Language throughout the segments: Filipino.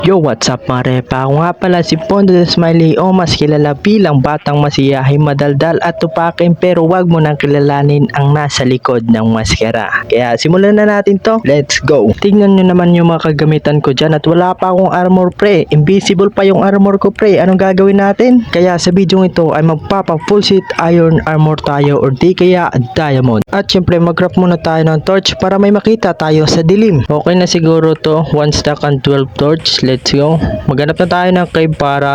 Yo, what's up mga repa? Ako nga pala si Pondo the Smiley o mas kilala bilang batang masiyahin, madaldal at tupakin, pero wag mo nang kilalanin ang nasa likod ng maskara. Kaya simulan na natin to. Let's go! Tingnan nyo naman yung mga kagamitan ko dyan at wala pa akong armor pre. Invisible pa yung armor ko pre. Anong gagawin natin? Kaya sa video ito ay magpapa full set iron armor tayo or di kaya diamond. At syempre mag-craft muna tayo ng torch para may makita tayo sa dilim. Okay na siguro to. 1 stack and 12 torch. Let's go. Maghanap na tayo ng cave para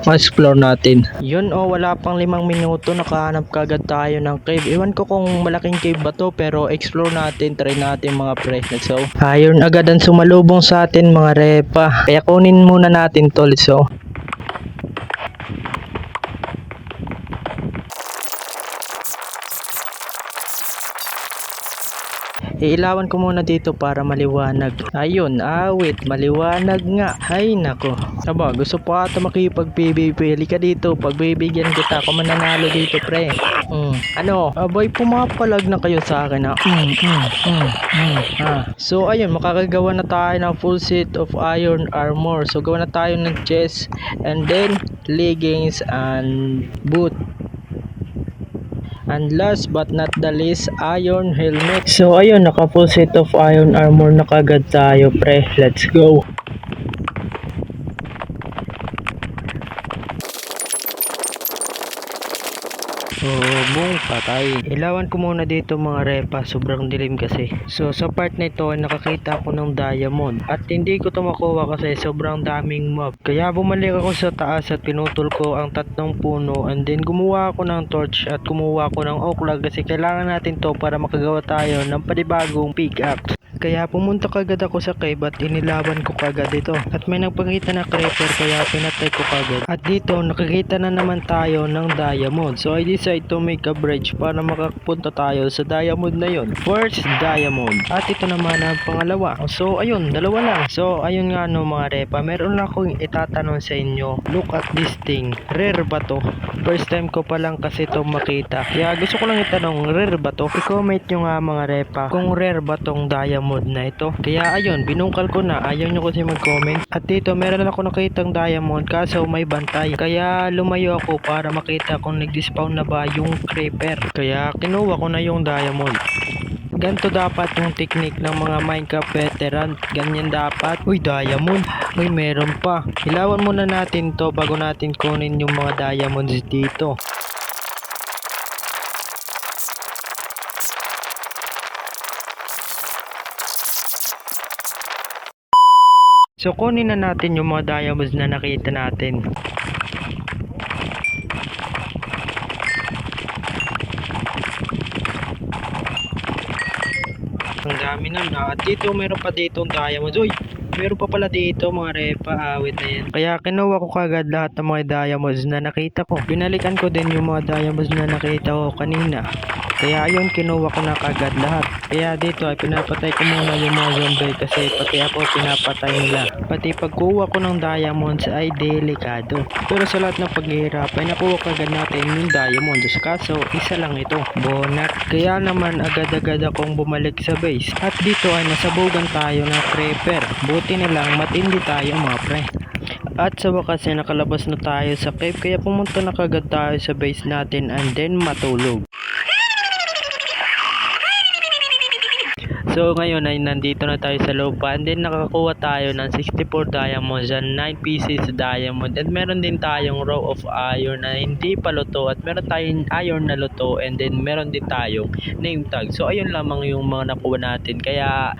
ma-explore natin. Yun wala pang 5 minuto nakahanap kagad tayo ng cave. Iwan ko kung malaking cave ba to, pero explore natin, try natin mga pre. Let's go. Iron agad ang sumalubong sa atin mga repa. Kaya kunin muna natin to. Let's go. Iilawan ko muna dito para maliwanag. Ayun, awit, maliwanag nga. Ay nako. Aba, gusto pa ata makipag-PVP. Halika dito, pagbibigyan kita. Ako mananalo dito pre. Ano? Abay, pumapalag na kayo sa akin ha. So ayun, makakagawa na tayo ng full set of iron armor. So gawa na tayo ng chest and then leggings and boot. And last but not the least, iron helmet. So ayun, naka full set of iron armor na kagad tayo pre. Let's go. Boom, patay. Ilawan ko muna dito mga repa, sobrang dilim kasi. So sa part na ito ay nakakita ako ng diamond at hindi ko to makuha kasi sobrang daming mob. Kaya bumalik ako sa taas at pinutol ko ang 3 puno and then gumawa ako ng torch at kumuha ako ng oak log kasi kailangan natin to para makagawa tayo ng panibagong pickaxe. Kaya pumunta kagad ako sa cave at inilawan ko kagad ito. At may nagpakita na creeper kaya pinatay ko kagad. At dito nakikita na naman tayo ng diamond. So I decide to make a bridge para makapunta tayo sa diamond na yon. First diamond. At ito naman ang pangalawa. So ayun, dalawa lang. So ayun nga no mga repa, meron lang akong itatanong sa inyo. Look at this thing. Rare ba to? First time ko pa lang kasi to makita. Kaya gusto ko lang itanong, rare ba to? I-comment nyo nga mga repa kung rare ba tong diamond na ito. Kaya ayun, binungkal ko na. Ayaw nyo kasi mag-comment. At dito, meron ako nakitang diamond kaso may bantay. Kaya lumayo ako para makita kung nag-despawn na ba yung creeper. Kaya kinuha ko na yung diamond. Ganito dapat yung technique ng mga Minecraft veteran. Ganyan dapat. Uy, diamond. Uy, meron pa. Hilawan muna natin to bago natin kunin yung mga diamonds dito. So kunin na natin yung mga diamonds na nakita natin. Ang dami na. At dito meron pa dito diamonds. Uy, meron pa pala dito mga repa, awit na yan. Kaya kinuha ko kagad lahat ng mga diamonds na nakita ko. Binalikan ko din yung mga diamonds na nakita ko kanina. Kaya ayun, kinuha ko na kagad lahat. Kaya dito ay pinapatay ko muna yung mga zombie kasi pati ako pinapatay nila. Pati pagkuha ko ng diamonds ay delikado. Pero sa lahat ng paghihirap ay nakuha kagad natin yung diamonds. Kaso isa lang ito, bonat. Kaya naman agad-agad akong bumalik sa base. At dito ay nasabugan tayo ng creeper. Buti na lang matindi tayo mga pre. At sa wakas ay nakalabas na tayo sa cave kaya pumunta na kagad tayo sa base natin and then matulog. So ngayon ay nandito na tayo sa lupa and then nakakuha tayo ng 64 diamonds and 9 pieces diamond and meron din tayong row of iron na hindi pa luto at meron tayong iron na luto and then meron din tayong name tag. So ayun lamang yung mga nakuha natin. Kaya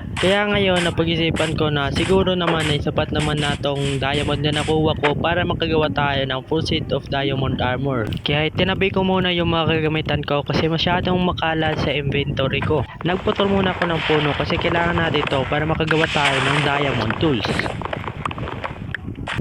ngayon napag-isipan ko na siguro naman ay sapat naman na tong diamond na nakuha ko para makagawa tayo ng full set of diamond armor. Kaya tinabi ko muna yung mga kagamitan ko kasi masyadong makalat sa inventory ko. Nagputol muna ako ng puno kasi kailangan natin ito para makagawa tayo ng diamond tools.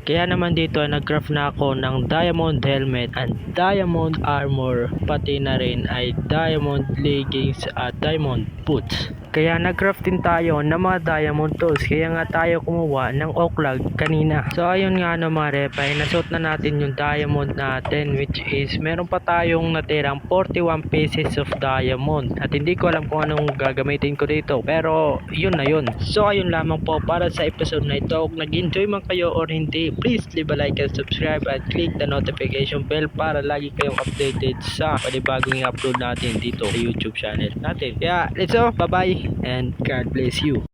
Kaya naman dito ay nag-craft na ako ng diamond helmet and diamond armor, pati na rin ay diamond leggings at diamond boots. Kaya nag-crafting tayo ng mga diamond tools. Kaya nga tayo kumuha ng oak log kanina. So ayun nga no mga repay, nasuot na natin yung diamond natin, which is meron pa tayong natirang 41 pieces of diamond. At hindi ko alam kung anong gagamitin ko dito, pero yun na yun. So ayun lamang po para sa episode na ito. Kung nag-enjoy man kayo or hindi, please leave a like and subscribe at click the notification bell para lagi kayong updated sa panibagong i-upload natin dito sa YouTube channel natin. Kaya let's go, bye bye and God bless you.